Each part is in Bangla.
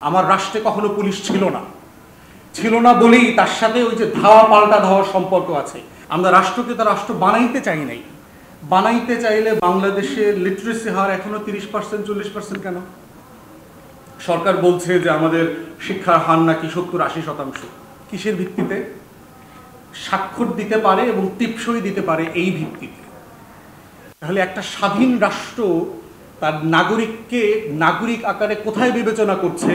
আমার রাষ্ট্রে কখনো পুলিশ ছিল না বলেই তার সাথে ওই যে ধাওয়া পাল্টা ধাওয়ার সম্পর্ক আছে। আমরা রাষ্ট্রকে তো রাষ্ট্র বানাইতে চাই নাই। বানাইতে চাইলে বাংলাদেশের লিটারেসি হার এখনো 30% 40% কেন? সরকার বলছে যে আমাদের শিক্ষার হার নাকি 70-80%। কিসের ভিত্তিতে? স্বাক্ষর দিতে পারে এবং টিপসই দিতে পারে এই ভিত্তিতে। তাহলে একটা স্বাধীন রাষ্ট্র তার নাগরিককে নাগরিক আকারে কোথায় বিবেচনা করছে?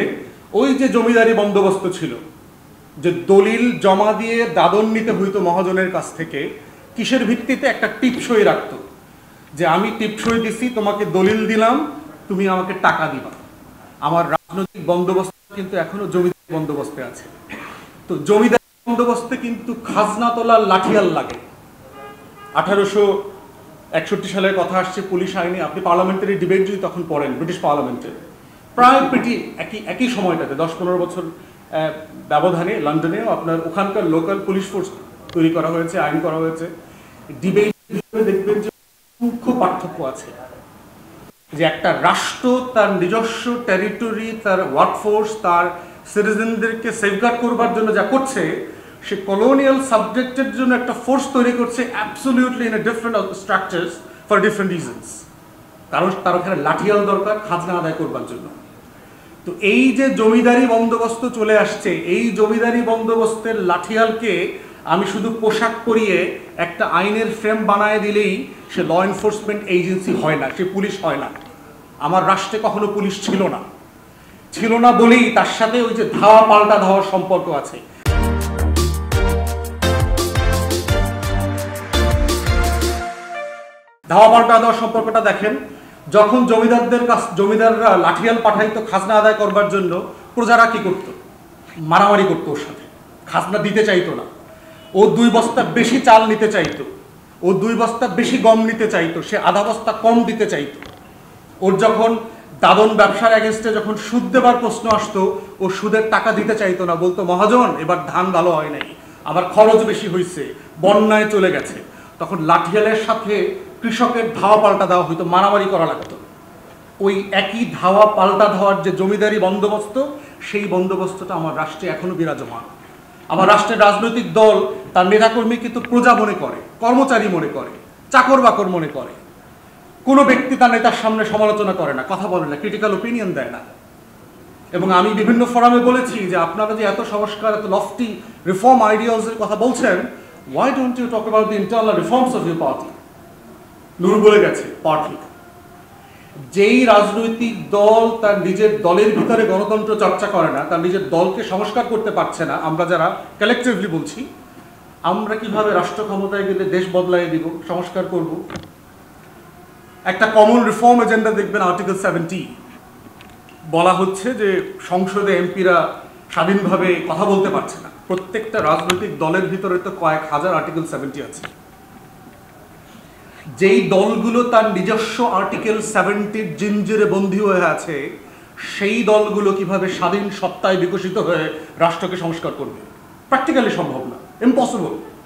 ওই যে জমিদারি বন্দোবস্ত ছিল, যে দলিল জমা দিয়ে দাদন নিতে হইতো মহাজনের কাছ থেকে, কিসের ভিত্তিতে? একটা টিপসই রাখতো যে আমি টিপসই দিছি, তোমাকে দলিল দিলাম, তুমি আমাকে টাকা দিবা। আমার রাজনৈতিক বন্দোবস্ত কিন্তু এখনো জমিদারি বন্দোবস্তে আছে। তো জমিদারি বন্দোবস্তে কিন্তু খাজনা তোলার লাঠিয়াল লাগে। 1861 সালের কথা আসছে, পুলিশ আইনে। আপনি পার্লামেন্টারি ডিবেট যদি তখন পড়েন, ব্রিটিশ পার্লামেন্টে প্রায় একই সময়টাতে 10-15 বছর ব্যবধানে লন্ডনেও আপনার ওখানকার লোকাল পুলিশ ফোর্স তৈরি করা হয়েছে, আইন করা হয়েছে। ডিবেট দেখবেন যে মুখ্য পার্থক্য আছে, যে একটা রাষ্ট্র তার নিজস্ব টেরিটরি, তার ওয়ার্কফোর্স, তার সিটিজেনদেরকে সেফগার্ড করবার জন্য যা করছে, সে কলোনিয়াল সাবজেক্টের জন্য একটা ফোর্স তৈরি করছে absolutely in a different structures for different reasons. কারণ তার ওখানে লাঠিয়াল দরকার খাজনা আদায় করবার জন্য। তো এই যে জমিদারি বন্দোবস্ত চলে আসছে, এই জমিদারি বন্দোবস্তের লাঠিয়ালকে আমি শুধু পোশাক পরিয়ে একটা আইনের ফ্রেম বানায় দিলেই সে ল এনফোর্সমেন্ট এজেন্সি হয় না, সে পুলিশ হয় না। আমার রাষ্ট্রে কখনো পুলিশ ছিল না বলেই তার সাথে ওই যে ধাওয়া পাল্টা ধাওয়ার সম্পর্ক আছে। ধাওয়া পাল্টা দেওয়ার সম্পর্কটা দেখেন, যখন জমিদাররা লাঠিয়াল পাঠাইতো খাজনা আদায় করবার জন্য, প্রজারা কি করত? মারামারি করতো ওর সাথে, খাজনা দিতে চাইতো না। ও 2 বস্তা বেশি চাল নিতে চাইতো, ও 2 বস্তা বেশি গম নিতে চাইতো, সে আধা বস্তা কম দিতে চাইতো। ওর যখন দাদন ব্যবসার এগেনস্টে যখন সুদ দেবার প্রশ্ন আসতো, ও সুদের টাকা দিতে চাইতো না, বলতো মহাজন এবার ধান ভালো হয় নাই, আবার খরচ বেশি হয়েছে, বন্যায় চলে গেছে। তখন লাঠিয়ালের সাথে কৃষকের ধাওয়া পাল্টা দেওয়া হইতো, মারামারি করা লাগতো। ওই একই ধাওয়া পাল্টা ধাওয়ার যে জমিদারি বন্দোবস্ত, সেই বন্দোবস্তটা আমার রাষ্ট্রে এখনো বিরাজমান। আমার রাষ্ট্রের রাজনৈতিক দল তার নেতাকর্মী কিন্তু প্রজা মনে করে, কর্মচারী মনে করে, চাকর বাকর মনে করে। কোনো ব্যক্তি তার নেতার সামনে সমালোচনা করে না, কথা বলে না, ক্রিটিক্যাল ওপিনিয়ন দেয় না। এবং আমি বিভিন্ন ফোরামে বলেছি যে আপনারা যে এত সংস্কার, এত লফটি রিফর্ম আইডিয়ালসের কথা বলছেন, why don't you talk about the internal reforms of your party? নূর বলে গেছে পার্টি। যেই রাজনৈতিক দল তার নিজের দলের ভিতরে গণতন্ত্র চর্চা করে না, তার নিজের দলকে সংস্কার করতে পারছে না, আমরা যারা কালেকটিভলি বলছি, আমরা কিভাবে রাষ্ট্র ক্ষমতায় গেলে দেশ বদলাই দিব, সংস্কার করব? একটা কমন রিফর্ম এজেন্ডা দেখবেন, আর্টিকেল 70 বলা হচ্ছে যে সংসদে এমপিরা স্বাধীনভাবে কথা বলতে পারছে না। প্রত্যেকটা রাজনৈতিক দলের ভিতরে তো কয়েক হাজার আর্টিকেল 70 আছে। যেই দলগুলো তার নিজস্ব আর্টিকেল 70 জিঞ্জিরে বন্দী হয়ে আছে, সেই দলগুলো কিভাবে স্বাধীন সত্তায় বিকশিত হয়ে রাষ্ট্রকে সংস্কার করবে? প্র্যাকটিক্যালি সম্ভব না, ইম্পসিবল।